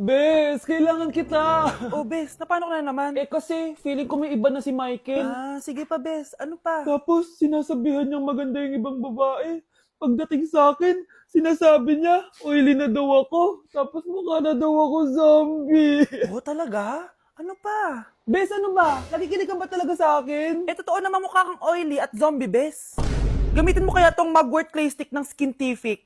Bes, kailangan kita. Oh, Bes, na paano ka na naman? Kasi feeling ko may iba na si Michael. Sige pa, Bes. Ano pa? Tapos sinasabihan niyang maganda yung ibang babae. Pagdating sa akin, sinasabi niya, oily na daw ako. Tapos mukha na daw ako zombie. Oh, talaga? Ano pa? Bes, ano ba? Nakikinig ka ba talaga sa akin? Totoo naman mukha kang oily at zombie, Bes. Gamitin mo kaya tong Mugwort Clay Stick ng Skintific.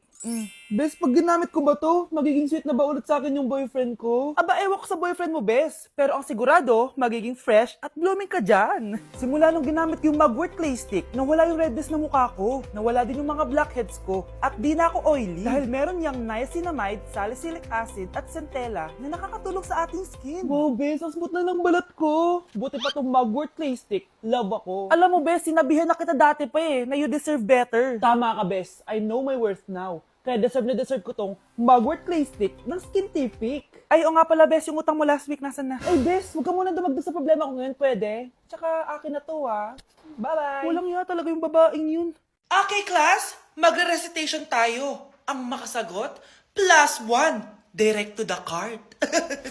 Bes, pag ginamit ko ba to, magiging sweet na ba ulit sa akin yung boyfriend ko? Aba, ewan ko sa boyfriend mo, Bes. Pero ang sigurado, magiging fresh at blooming ka dyan. Simula nung ginamit yung Mugwort Clay Stick, nawala yung redness na mukha ko. Nawala din yung mga blackheads ko. At di na ako oily. Dahil meron niyang niacinamide, salicylic acid, at centella na nakakatulong sa ating skin. Wow, Bes, ang smooth na ng balat ko. Buti pa tong Mugwort Clay Stick. Love ako. Alam mo, Bes, sinabihan na kita dati pa na you deserve better. Tama ka, Bes. I know my worth now. Kaya deserve na deserve ko tong Mugwort Clay Stick ng Skintific. Ay, o nga pala, Bes, yung utang mo last week, nasan na? Ay, Bes, huwag ka muna dumagdag sa problema ko ngayon, pwede? Tsaka akin na to, ha? Bye-bye. Walang iya talaga yung babaeng yun. Okay, class, magre-recitation tayo. Ang makasagot, +1. Direct to the card.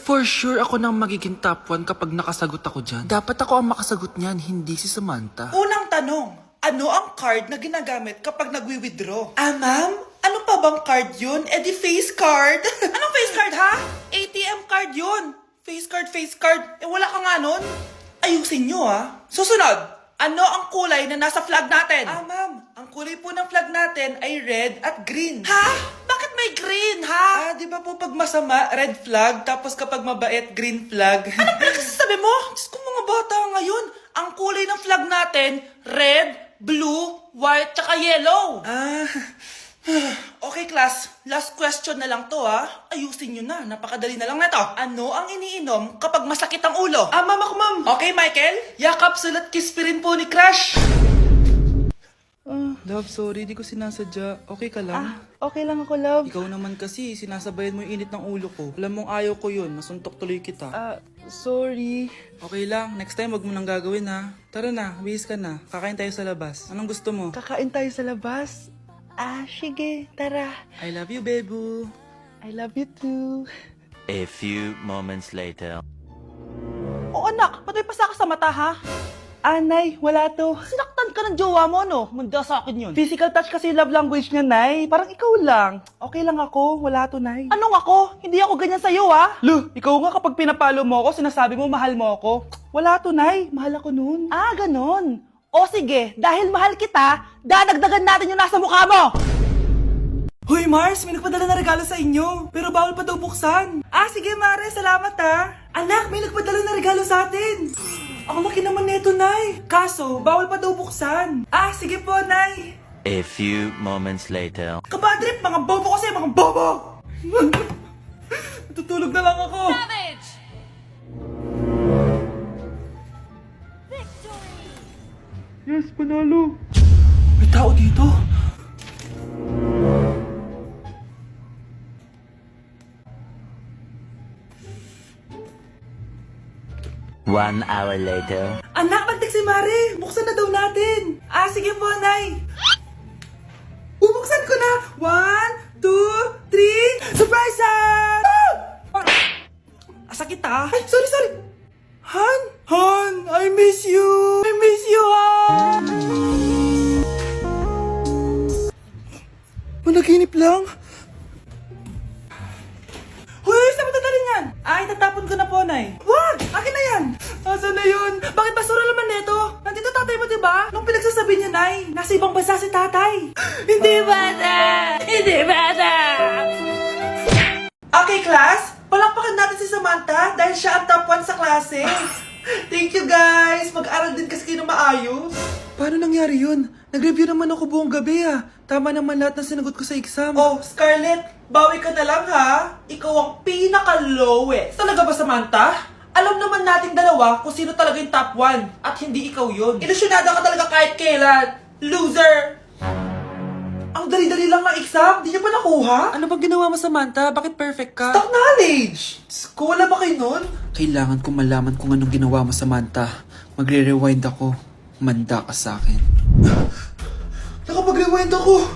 For sure ako nang magiging top 1 kapag nakasagot ako dyan. Dapat ako ang makasagot niyan, hindi si Samantha. Unang tanong, ano ang card na ginagamit kapag nagwi-withdraw? Ma'am? Ano pa bang card yun? Di face card. Anong face card, ha? ATM card yun. Face card. Wala ka nga nun. Ayusin nyo, ha? Susunod, ano ang kulay na nasa flag natin? Ma'am, ang kulay po ng flag natin ay red at green. Ha? Bakit may green, ha? Di ba po pag masama, red flag, tapos kapag mabait, green flag? Anong pinagsasabi mo? Diyos ko, mga bata ngayon. Ang kulay ng flag natin, red, blue, white, tsaka yellow. Okay, class. Last question na lang to, ha? Ayusin nyo na. Napakadali na lang na to. Ano ang iniinom kapag masakit ang ulo? Ma'am ako, ma'am. Okay, Michael? Yakap, sulat, kiss pa rin po ni Crush. Love, sorry, di ko sinasadya. Okay ka lang? Okay lang ako, love. Ikaw naman kasi, sinasabayan mo yung init ng ulo ko. Alam mong ayaw ko yun, nasuntok tuloy kita. Sorry. Okay lang, next time wag mo nang gagawin ha. Tara na, bihis ka na. Kakain tayo sa labas. Anong gusto mo? Kakain tayo sa labas. Sige. Tara. I love you, Bebu. I love you too. A few moments later. Oh, anak, ba't may pasa ka sa mata, ha? Nay, wala to. Sinaktan ka ng jowa mo, no? Manda sa akin yun. Physical touch kasi love language niya, Nay. Parang ikaw lang. Okay lang ako, wala to, Nay. Anong ako? Hindi ako ganyan sa'yo, ha? Lu, ikaw nga kapag pinapalo mo ako, sinasabi mo mahal mo ako. Wala to, Nay. Mahal ako nun. Ganon. O sige, dahil mahal kita, dadagdagan natin yung nasa mukha mo! Hoy Mars, may nagpadala na regalo sa inyo. Pero bawal pa daw buksan. Sige Mare, salamat ha. Anak, may nagpadala na regalo sa atin. Ang laki naman nito, Nay. Kaso, bawal pa daw buksan. Sige po, Nay. A few moments later. Kabadrip, mga bobo kasi, mga bobo! Tutulog na lang ako. Savage! Yes, panalo. May tao dito. One hour later. Anak, nagtik si Mare. Buksan na daw natin. Sige po, Nay. Bubuksan ko na. 1, 2, 3. Surprise! Sakit ah. Ay, sorry. Han, I miss you. Han. Managinip lang. Hoy, saan mo dadalhin yan? Tatapon ko na po, Nay. Wag! Akin na yan! Asan na yun? Bakit basura naman neto? Nandito tatay mo, diba? Nung pinagsasabi niya, Nay, nasa ibang bansa si tatay. Hindi bata! Okay, class. Palakpakan natin si Samantha dahil siya ang top 1 sa klase. Thank you, guys. Mag-aral din kasi kayo ng maayos. Paano nangyari yun? Nag-review naman ako buong gabi Tama naman lahat ng sinagot ko sa exam. Oh, Scarlett, bawi ka na lang ha. Ikaw ang pinaka-lowest. Talaga ba, Samantha? Alam naman nating dalawa kung sino talaga yung top 1 at hindi ikaw yun. Ilusyonada ka talaga kahit kailan. Loser! Ang dali-dali lang ng exam, di niyo pa nakuha? Ano bang ginawa mo, Samantha? Bakit perfect ka? Stock knowledge! Ko, wala ba kayo nun? Kailangan ko malaman kung anong ginawa mo, Samantha. Magre-rewind ako. Manda ka sa akin. Nakapag-rewind ako!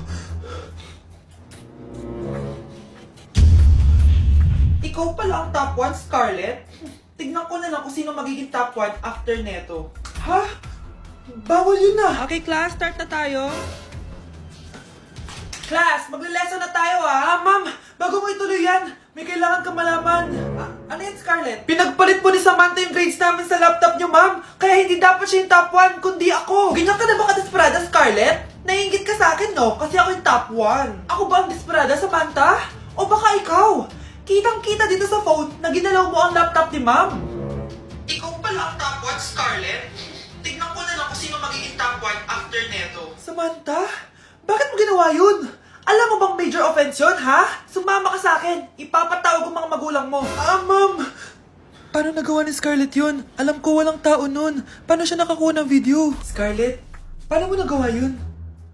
Ikaw pala ang top 1, Scarlett? Tignan ko na lang kung sino magiging top 1 after neto. Ha? Bawal yun na. Okay, class, start na tayo. Class, magle-lesson na tayo ma'am, bago mo ituloy yan, may kailangan ka malaman. Ano yan, Scarlett? Pinagpalit po ni Samantha yung grades namin sa laptop niyo, ma'am. Kaya hindi dapat siya yung top 1, kundi ako. Ganyan ka na ba ka-desperada, Scarlett? Naiingit ka sa akin, no? Kasi ako yung top 1. Ako ba ang desperada, Samantha? O baka ikaw? Kitang-kita dito sa phone na ginalaw mo ang laptop ni ma'am. Ikaw pala ang top 1, Scarlett? Tignan ko na lang kung sino magiging top 1 after neto. Samantha? Bakit mo ginawa yun? Alam mo bang major offense yun, ha? Sumama ka sa akin. Ipapatawag ang mga magulang mo. Ma'am. Paano nagawa ni Scarlett yun? Alam ko walang tao nun. Paano siya nakakuha ng video? Scarlett, paano mo nagawa yun?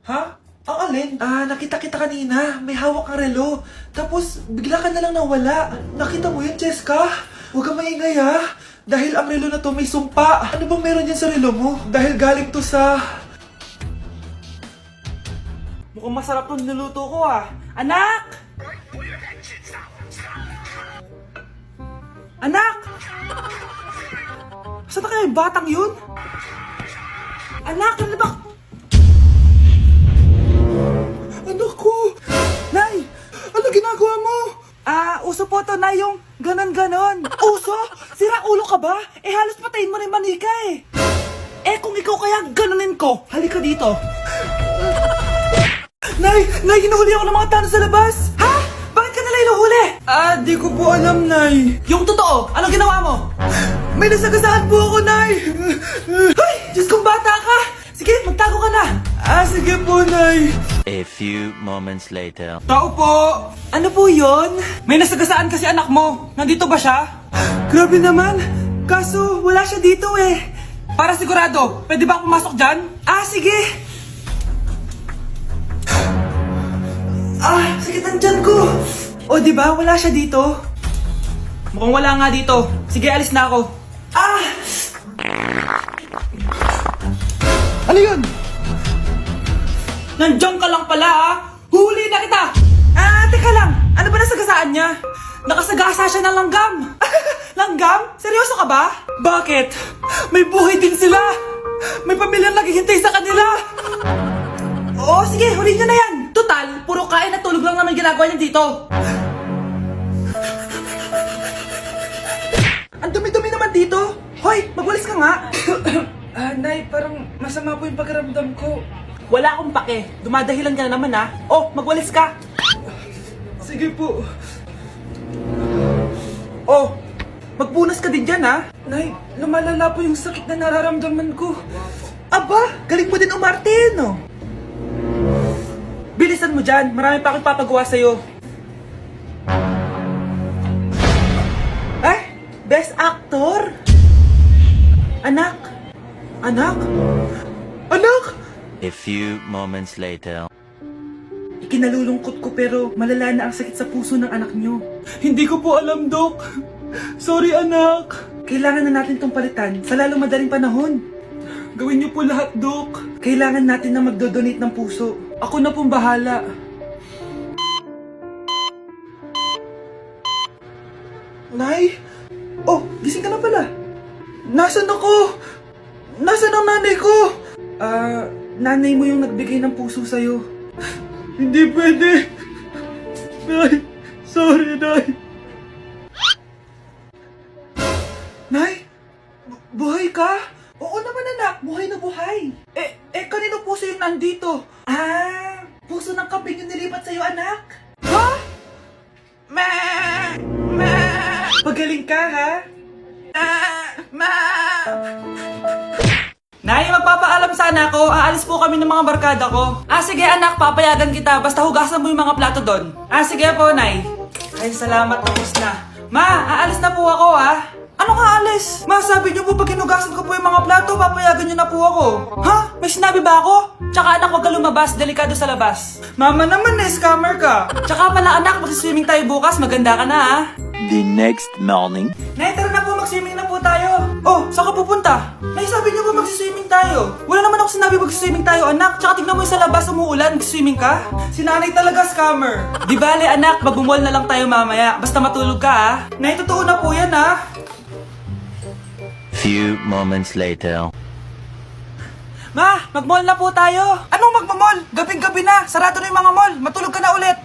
Ha? Ang alin? Nakita kita kanina. May hawak kang relo. Tapos, bigla ka na lang nawala. Nakita mo yun, Cheska? Huwag kang maingay, ha? Dahil ang relo na to may sumpa. Ano bang meron yan sa relo mo? Dahil galing to sa... Mukhang masarap tong niluluto ko, Anak! Anak! Saan na kaya yung batang yun? Anak, ano ba? Anak ko! Nay! Ano ginagawa mo? Uso po to, Nay, yung ganon-ganon. Uso? Sira ulo ka ba? Halos patayin mo rin manika kung ikaw kaya ganonin ko, halika dito. Nay, hinuhuli ako ng mga tano sa labas. Ha? Bakit ka nila hinuhuli? Di ko po alam, Nay. Yung totoo, anong ginawa mo? May nasagasaan po ako, Nay. Ay, Diyos kong bata ka. Sige, magtago ka na. Sige po, Nay. A few moments later. Tao po! Ano po yon? May nasagasaan kasi anak mo. Nandito ba siya? Grabe naman. Kaso, wala siya dito Para sigurado, pwede ba pumasok dyan? Sige. Sakit ang tiyan ko. O, diba? Wala siya dito. Mukhang wala nga dito. Sige, alis na ako. Ano yun? Nandiyan ka lang pala, Huli na kita! Teka lang. Ano ba nasagasaan niya? Nakasagasa siya ng langgam. Langgam? Seryoso ka ba? Bakit? May buhay din sila. May pamilyang naghihintay sa kanila. Oo, sige, huli niyo na yan. Total, puro kain at tulog lang naman ginagawa niya dito. Ang dumi-dumi naman dito. Hoy, magwalis ka nga. Nay, parang masama po yung pakiramdam ko. Wala akong pake. Dumadahilan ka na naman, Oh, magwalis ka. Sige po. Oh, magpunas ka din dyan, Nay, lumalala po yung sakit na nararamdaman ko. Aba, galing mo din umarte, no? Bilisan mo dyan. Marami pa akong papagawa sa'yo. Best actor? Anak? Anak? A few moments later. Ikinalulungkot ko pero malala na ang sakit sa puso ng anak nyo. Hindi ko po alam, Dok. Sorry, anak. Kailangan na natin tong palitan sa lalong madaling panahon. Gawin niyo po lahat, Dok. Kailangan natin na magdodonate ng puso. Ako na pong bahala. Nay? Oh, gising ka na pala. Nasaan ako? Nasaan ang nanay ko? Nanay mo yung nagbigay ng puso sa'yo. Hindi pwede. Nay, sorry, Nay. Nay? Buhay ka? Oo naman, anak. Buhay na buhay. Kanino puso yung nandito? Puso ng kambing yung nilipat sa'yo, anak. Ha? Pagaling ka, ha? Nay, magpapaalam sana ako. Aalis po kami ng mga barkada ko. Sige anak, papayagan kita. Basta hugasan mo yung mga plato doon. Sige po, Nay. Ay, salamat, tapos na. Ma, aalis na po ako, Ano nga alis? Ma, sabi niyo po pag hinugasan ko po yung mga plato, papayagan niyo na po ako. Ha? May sinabi ba ako? Tsaka anak, huwag ka lumabas. Delikado sa labas. Mama naman, scammer ka. Tsaka pala anak, magsiswimming tayo bukas. Maganda ka na, The next morning. Nay, tara na po, mag-swimming na po tayo. Oh, saan ka pupunta? Nay, sabi niyo ba magsiswimming tayo? Wala naman ako sinabi magsiswimming tayo, anak. Tsaka tignan mo yung sa labas, umuulan, magsiswimming ka? Si nanay talaga scammer. Di bale, anak, magbumol na lang tayo mamaya. Basta matulog ka, ha? Nay, totoo na po yan, ha? Few moments later. Ma, mag-mall na po tayo. Anong magmamall? Gabing-gabi na. Sarado na yung mga mall. Matulog ka na ulit.